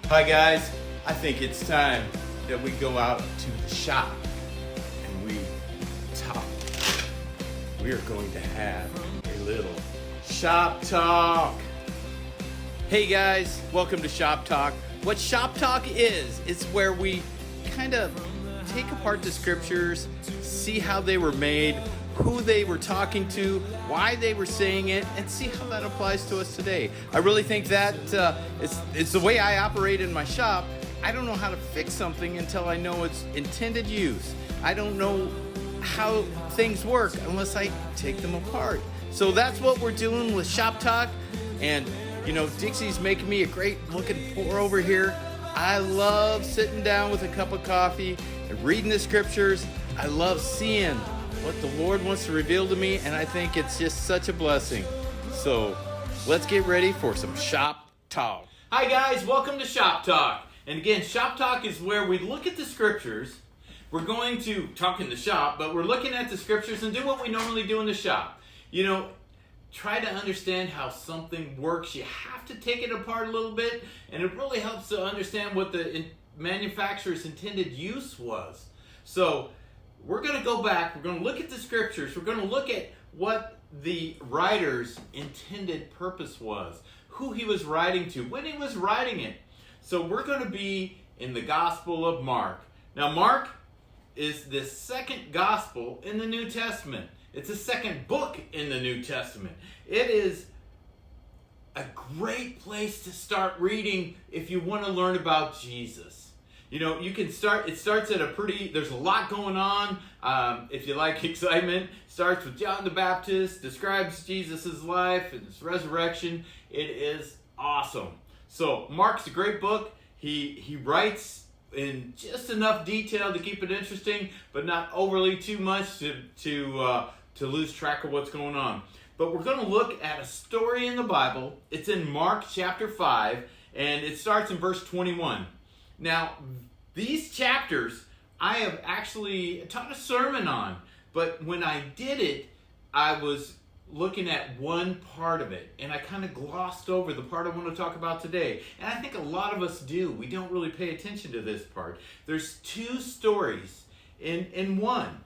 Hi guys, I think it's time that we go out to the shop and we talk. We are going to have a little shop talk. Hey guys, welcome to Shop Talk. What Shop Talk is where we kind of take apart the scriptures, see how they were made, who they were talking to, why they were saying it, and see how that applies to us today. I really think that it's the way I operate in my shop. I don't know how to fix something until I know its intended use. I don't know how things work unless I take them apart. So that's what we're doing with Shop Talk. And, you know, Dixie's making me a great looking pour over here. I love sitting down with a cup of coffee and reading the scriptures. I love seeing what the Lord wants to reveal to me, and I think it's just such a blessing. So let's get ready for some Shop Talk. Hi guys, welcome to Shop Talk. And again, Shop Talk is where we look at the scriptures. We're going to talk in the shop, but we're looking at the scriptures and do what we normally do in the shop. You know, try to understand how something works. You have to take it apart a little bit, and it really helps to understand what the manufacturer's intended use was. So we're going to go back, we're going to look at the scriptures, we're going to look at what the writer's intended purpose was, who he was writing to, when he was writing it. So we're going to be in the Gospel of Mark. Now Mark is the second gospel in the New Testament. It's the second book in the New Testament. It is a great place to start reading if you want to learn about Jesus. You know, you can start, it starts at there's a lot going on. If you like excitement, starts with John the Baptist, describes Jesus' life and his resurrection. It is awesome. So Mark's a great book. He writes in just enough detail to keep it interesting, but not overly too much to lose track of what's going on. But we're going to look at a story in the Bible. It's in Mark chapter 5, and it starts in verse 21. Now, these chapters I have actually taught a sermon on, but when I did it, I was looking at one part of it, and I kind of glossed over the part I want to talk about today. And I think a lot of us do. We don't really pay attention to this part. There's two stories in one.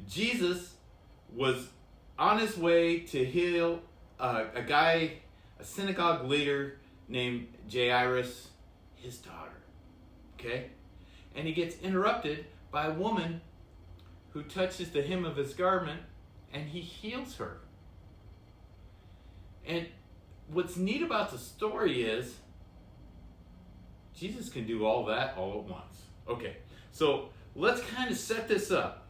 Jesus was on his way to heal a synagogue leader named Jairus, his daughter. Okay? And he gets interrupted by a woman who touches the hem of his garment, and he heals her. And what's neat about the story is Jesus can do all that all at once. Okay, so let's kind of set this up.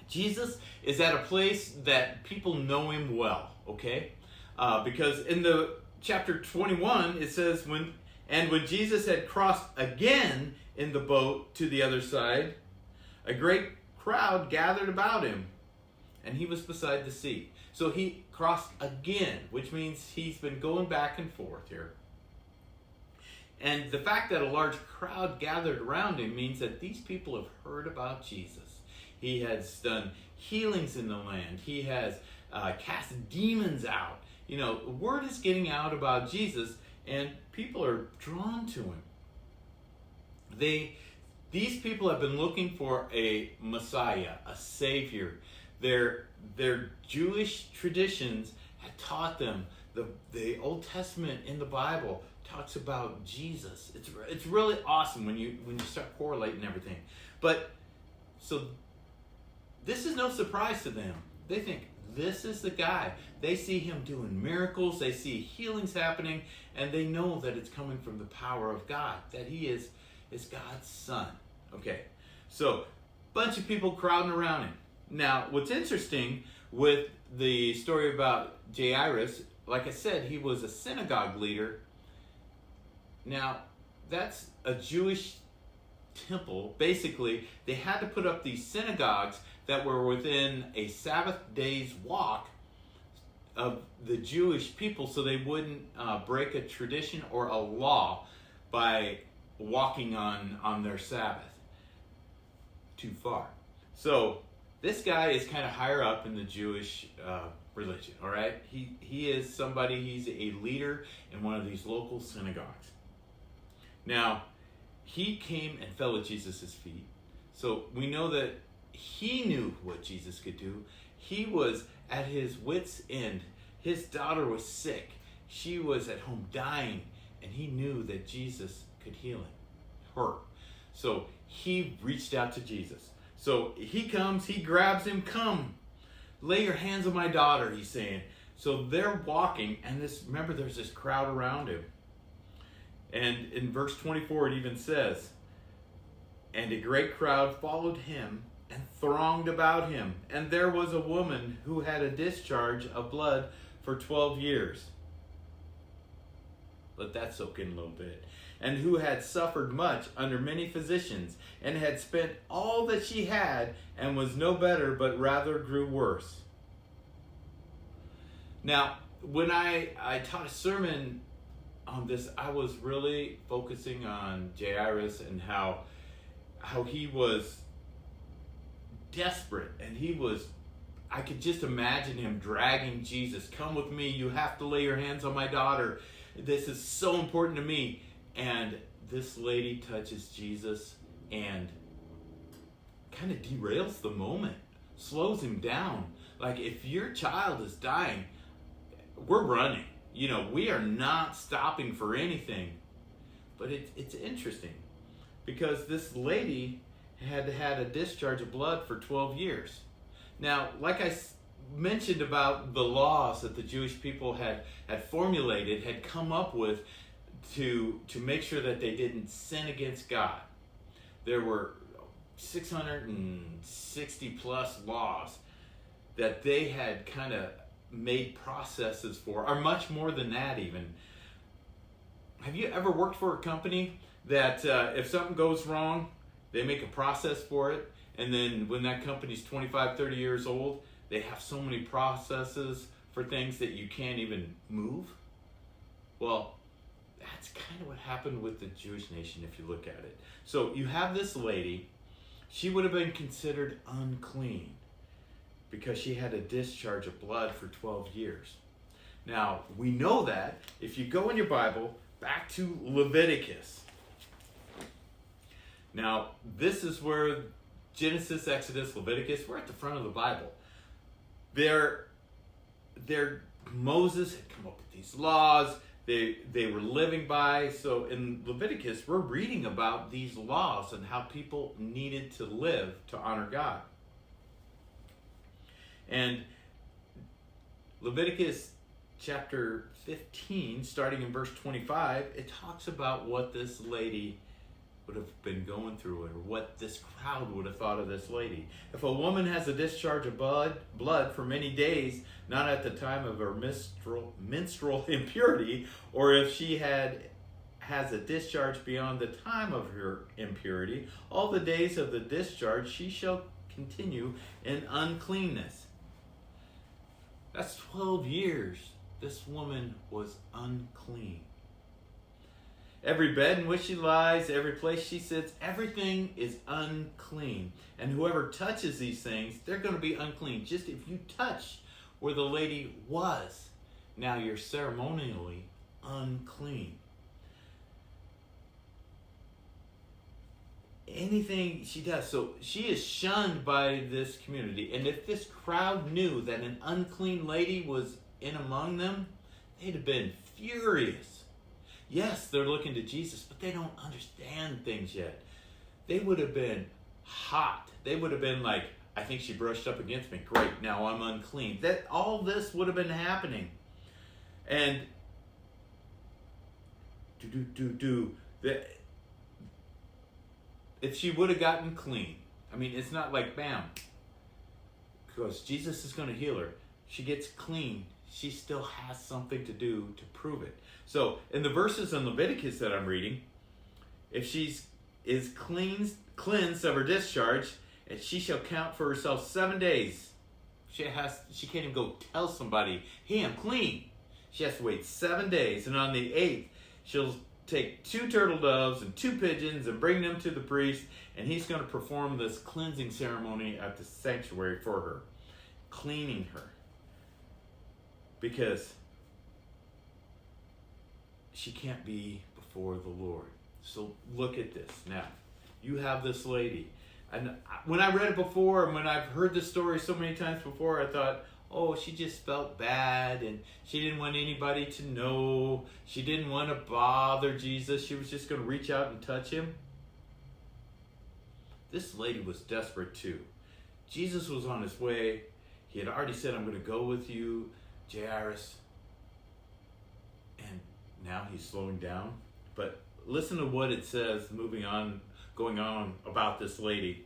Jesus is at a place that people know him well, okay? Because in the chapter 21, it says, when Jesus had crossed again in the boat to the other side, a great crowd gathered about him, and he was beside the sea. So he crossed again, which means he's been going back and forth here. And the fact that a large crowd gathered around him means that these people have heard about Jesus. He has done healings in the land. He has cast demons out. You know, word is getting out about Jesus, and people are drawn to him. These people have been looking for a Messiah, a Savior. Their Jewish traditions had taught them, the Old Testament in the Bible talks about Jesus. It's really awesome when you start correlating everything. But so this is no surprise to them. They think this is the guy. They see him doing miracles. They see healings happening, and they know that it's coming from the power of God, that he is God's son. Okay, so bunch of people crowding around him. Now, what's interesting with the story about Jairus, like I said, he was a synagogue leader. Now, that's a Jewish temple. Basically, they had to put up these synagogues that were within a Sabbath day's walk of the Jewish people, so they wouldn't break a tradition or a law by walking on their Sabbath too far. So this guy is kind of higher up in the Jewish religion, all right? He is somebody, he's a leader in one of these local synagogues. Now, he came and fell at Jesus' feet. So we know that he knew what Jesus could do. He was at his wit's end. His daughter was sick. She was at home dying, and he knew that Jesus could heal her. So he reached out to Jesus. So he comes, he grabs him, come, lay your hands on my daughter, he's saying. So they're walking, and remember, there's this crowd around him. And in verse 24, it even says, and a great crowd followed him and thronged about him. And there was a woman who had a discharge of blood for 12 years. Let that soak in a little bit. And who had suffered much under many physicians, and had spent all that she had, and was no better, but rather grew worse. Now, when I taught a sermon on this, I was really focusing on Jairus and how he was desperate, and I could just imagine him dragging Jesus. Come with me, you have to lay your hands on my daughter. This is so important to me. And this lady touches Jesus and kind of derails the moment, slows him down. Like, if your child is dying, we're running. We are not stopping for anything. But it's interesting because this lady had had a discharge of blood for 12 years. Now, like I mentioned about the laws that the Jewish people had formulated, had come up with to make sure that they didn't sin against God. There were 660 plus laws that they had kind of made processes for, or much more than that even. Have you ever worked for a company that if something goes wrong, they make a process for it, and then when that company's 25, 30 years old, they have so many processes for things that you can't even move? Well, that's kind of what happened with the Jewish nation if you look at it. So you have this lady, she would have been considered unclean because she had a discharge of blood for 12 years. Now, we know that if you go in your Bible back to Leviticus. Now, this is where Genesis, Exodus, Leviticus, we're at the front of the Bible. Moses had come up with these laws. They were living by. So in Leviticus, we're reading about these laws and how people needed to live to honor God. And Leviticus chapter 15, starting in verse 25, it talks about what this lady would have been going through, or what this crowd would have thought of this lady. If a woman has a discharge of blood for many days, not at the time of her menstrual impurity, or if she has a discharge beyond the time of her impurity, all the days of the discharge she shall continue in uncleanness. That's 12 years this woman was unclean. Every bed in which she lies, every place she sits, everything is unclean. And whoever touches these things, they're going to be unclean. Just if you touch where the lady was, now you're ceremonially unclean. Anything she does, so she is shunned by this community. And if this crowd knew that an unclean lady was in among them, they'd have been furious. Yes, they're looking to Jesus, but they don't understand things yet. They would have been hot. They would have been like, I think she brushed up against me. Great, now I'm unclean. All this would have been happening. And if she would have gotten clean, I mean, it's not like bam, because Jesus is going to heal her. She gets clean. She still has something to do to prove it. So in the verses in Leviticus that I'm reading, if she is cleansed of her discharge, and she shall count for herself 7 days. She can't even go tell somebody, hey, I'm clean. She has to wait 7 days, and on the 8th, she'll take 2 turtle doves and 2 pigeons and bring them to the priest, and he's going to perform this cleansing ceremony at the sanctuary for her, cleaning her. Because she can't be before the Lord. So look at this. Now, you have this lady. And when I read it before, and when I've heard this story so many times before, I thought, oh, she just felt bad, and she didn't want anybody to know. She didn't want to bother Jesus. She was just going to reach out and touch him. This lady was desperate too. Jesus was on his way. He had already said, I'm going to go with you, Jairus. And now he's slowing down. But listen to what it says, going on about this lady.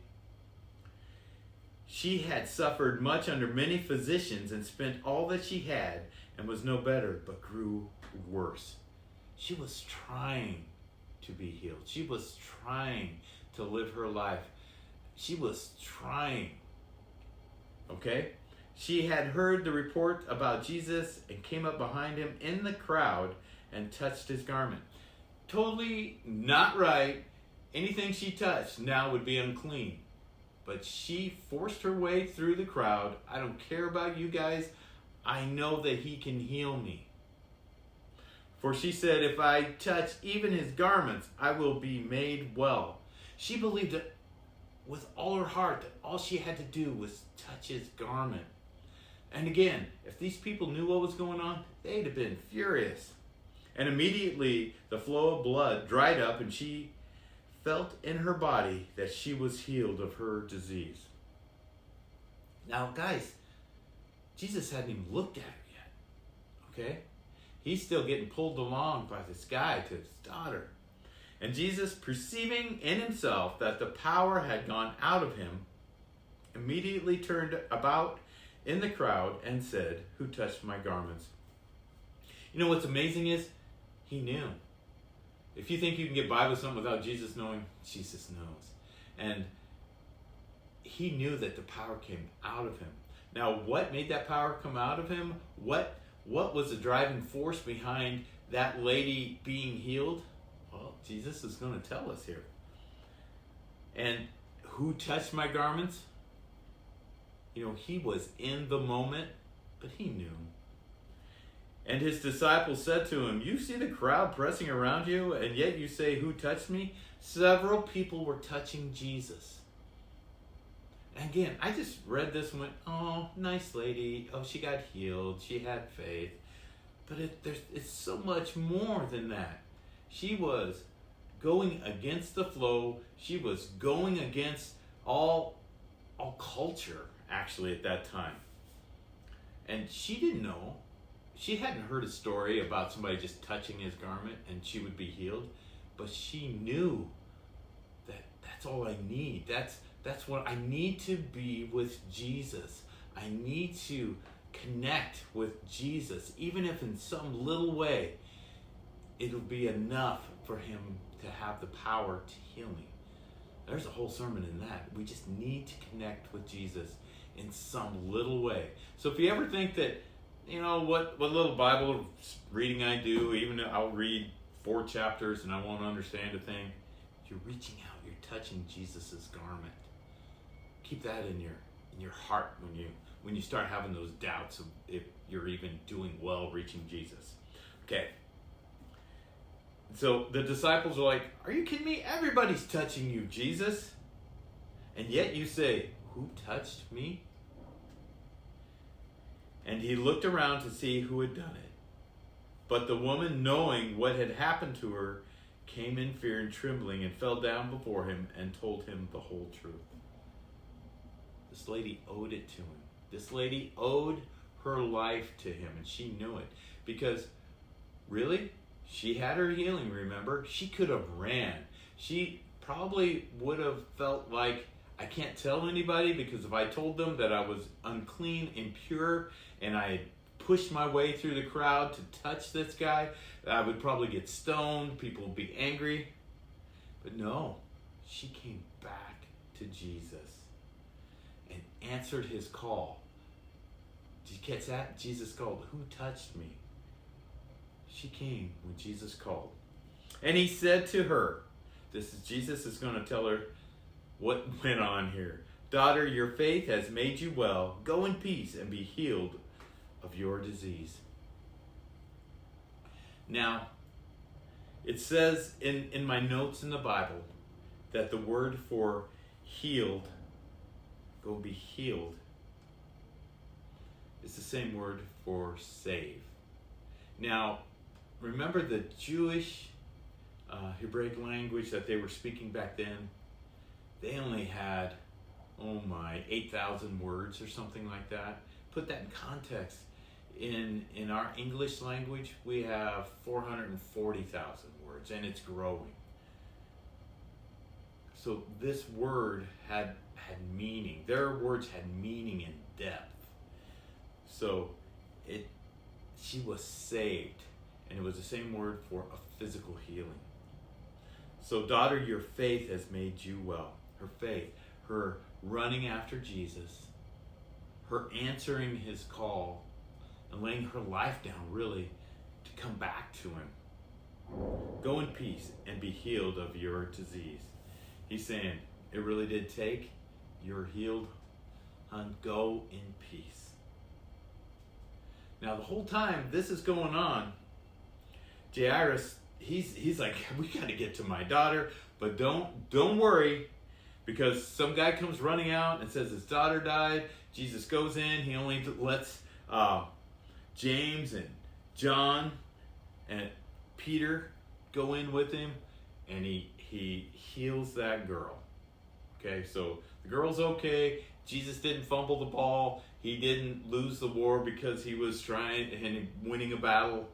She had suffered much under many physicians and spent all that she had and was no better, but grew worse. She was trying to be healed. She was trying to live her life. She was trying. Okay? She had heard the report about Jesus and came up behind him in the crowd and touched his garment. Totally not right. Anything she touched now would be unclean. But she forced her way through the crowd. I don't care about you guys. I know that he can heal me. For she said, if I touch even his garments, I will be made well. She believed it with all her heart that all she had to do was touch his garment. And again, if these people knew what was going on, they'd have been furious. And immediately the flow of blood dried up, and she felt in her body that she was healed of her disease. Now, guys, Jesus hadn't even looked at her yet. Okay? He's still getting pulled along by this guy to his daughter. And Jesus, perceiving in himself that the power had gone out of him, immediately turned about in the crowd and said, who touched my garments? You know what's amazing is, he knew. If you think you can get by with something without Jesus knowing, Jesus knows. And he knew that the power came out of him. Now, what made that power come out of him? What was the driving force behind that lady being healed? Well, Jesus is going to tell us here. And who touched my garments? You know, he was in the moment, but he knew. And his disciples said to him, you see the crowd pressing around you, and yet you say, who touched me? Several people were touching Jesus. And again, I just read this and went, oh, nice lady. Oh, she got healed. She had faith. But it's so much more than that. She was going against the flow. She was going against all culture, actually, at that time. And she didn't know. She hadn't heard a story about somebody just touching his garment and she would be healed. But she knew that that's all I need. That's what I need to be with Jesus. I need to connect with Jesus, even if in some little way it'll be enough for him to have the power to heal me. There's a whole sermon in that. We just need to connect with Jesus in some little way. So if you ever think that, you know, what little Bible reading I do, even though I'll read 4 chapters and I won't understand a thing, you're reaching out, you're touching Jesus's garment. Keep that in your heart when you start having those doubts of if you're even doing well reaching Jesus. Okay. So the disciples are like, are you kidding me? Everybody's touching you, Jesus. And yet you say, who touched me? And he looked around to see who had done it. But the woman, knowing what had happened to her, came in fear and trembling and fell down before him and told him the whole truth. This lady owed it to him. This lady owed her life to him, and she knew it. Because, really, she had her healing, remember? She could have ran. She probably would have felt like, I can't tell anybody, because if I told them that I was unclean, impure, and I had pushed my way through the crowd to touch this guy, I would probably get stoned, people would be angry. But no, she came back to Jesus and answered his call. Did you catch that? Jesus called, who touched me? She came when Jesus called. And he said to her, Jesus is going to tell her what went on here. Daughter, your faith has made you well. Go in peace and be healed of your disease. Now, It says in my notes in the Bible that the word for healed, go be healed, is the same word for save. Now, remember the Jewish Hebraic language that they were speaking back then? They only had, 8,000 words or something like that. Put that in context. In our English language, we have 440,000 words, and it's growing. So this word had meaning. Their words had meaning and depth. So she was saved, and it was the same word for a physical healing. So, daughter, your faith has made you well. Her faith, her running after Jesus, her answering his call, and laying her life down, really, to come back to him. Go in peace and be healed of your disease. He's saying, it really did take. You're healed. Hon, go in peace. Now, the whole time this is going on, Jairus, he's like, we got to get to my daughter, but don't worry, because some guy comes running out and says his daughter died. Jesus goes in. He only lets James and John and Peter go in with him, and he heals that girl. Okay, so the girl's okay. Jesus didn't fumble the ball. He didn't lose the war because he was trying and winning a battle.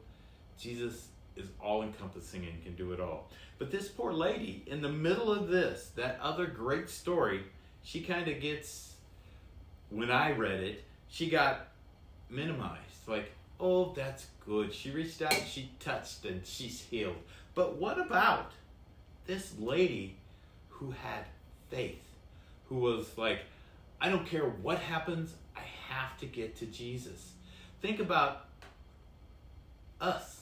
Jesus is all-encompassing and can do it all. But this poor lady, in the middle of this, that other great story, she kind of gets, when I read it, she got minimized. Like, oh, that's good. She reached out, she touched, and she's healed. But what about this lady who had faith, who was like, I don't care what happens, I have to get to Jesus. Think about us.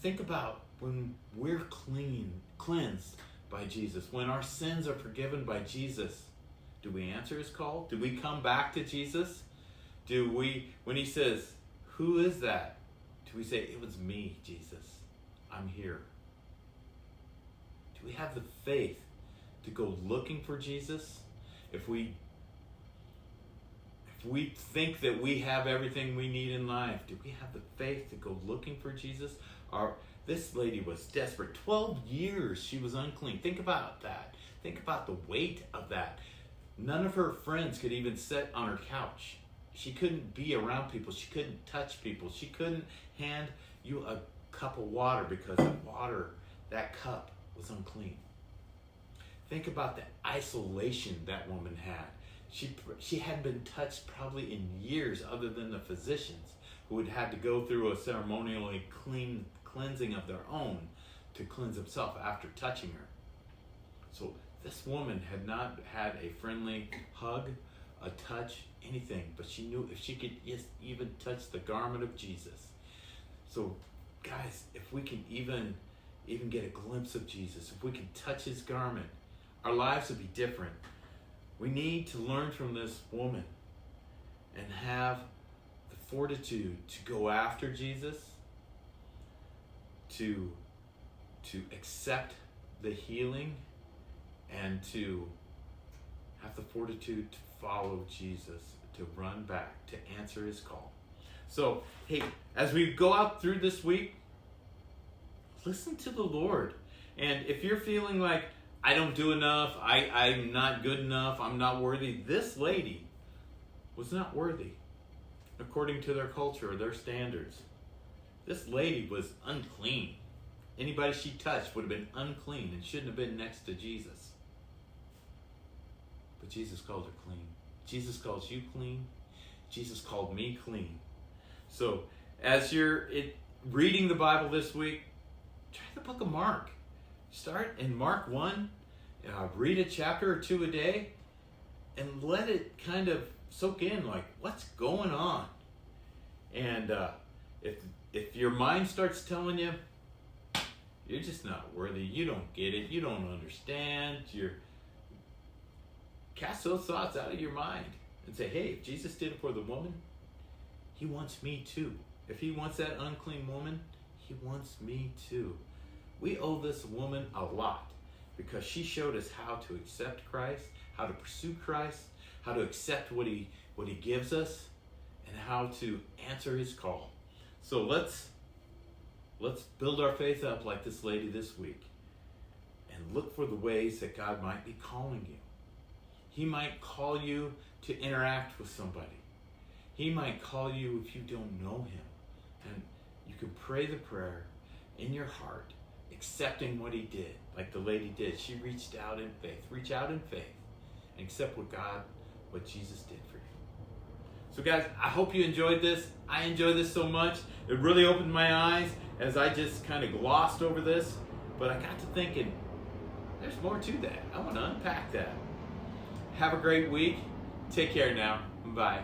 Think about when we're cleansed by Jesus, when our sins are forgiven by Jesus. Do we answer his call? Do we come back to Jesus? Do we, when he says, who is that? Do we say, it was me, Jesus. I'm here. Do we have the faith to go looking for Jesus? If we think that we have everything we need in life, do we have the faith to go looking for Jesus? This lady was desperate. 12 years she was unclean. Think about that. Think about the weight of that. None of her friends could even sit on her couch. She couldn't be around people. She couldn't touch people. She couldn't hand you a cup of water because the water, that cup, was unclean. Think about the isolation that woman had. She hadn't been touched probably in years, other than the physicians who had had to go through a ceremonially cleansing of their own to cleanse themselves after touching her. So this woman had not had a friendly hug, a touch, anything, but she knew if she could just even touch the garment of Jesus. So guys, if we can even get a glimpse of Jesus, if we can touch his garment, our lives would be different. We need to learn from this woman and have the fortitude to go after Jesus, to accept the healing, and to have the fortitude to follow Jesus, to run back, to answer his call. So, hey, as we go out through this week, listen to the Lord. And if you're feeling like, I don't do enough, I'm not good enough, I'm not worthy, this lady was not worthy according to their culture or their standards. This lady was unclean. Anybody she touched would have been unclean and shouldn't have been next to Jesus. But Jesus called her clean. Jesus calls you clean. Jesus called me clean. So as you're reading the Bible this week, try the book of Mark. Start in Mark 1, read a chapter or two a day, and let it kind of soak in, like, what's going on? And if your mind starts telling you, you're just not worthy, you don't get it, you don't understand, cast those thoughts out of your mind and say, hey, if Jesus did it for the woman, he wants me too. If he wants that unclean woman, he wants me too. We owe this woman a lot because she showed us how to accept Christ, how to pursue Christ, how to accept what he gives us, and how to answer his call. So let's build our faith up like this lady this week and look for the ways that God might be calling you. He might call you to interact with somebody. He might call you if you don't know him. And you can pray the prayer in your heart, accepting what he did, like the lady did. She reached out in faith. Reach out in faith and accept what Jesus did for you. So guys, I hope you enjoyed this. I enjoyed this so much. It really opened my eyes as I just kind of glossed over this. But I got to thinking, there's more to that. I want to unpack that. Have a great week. Take care now. Bye.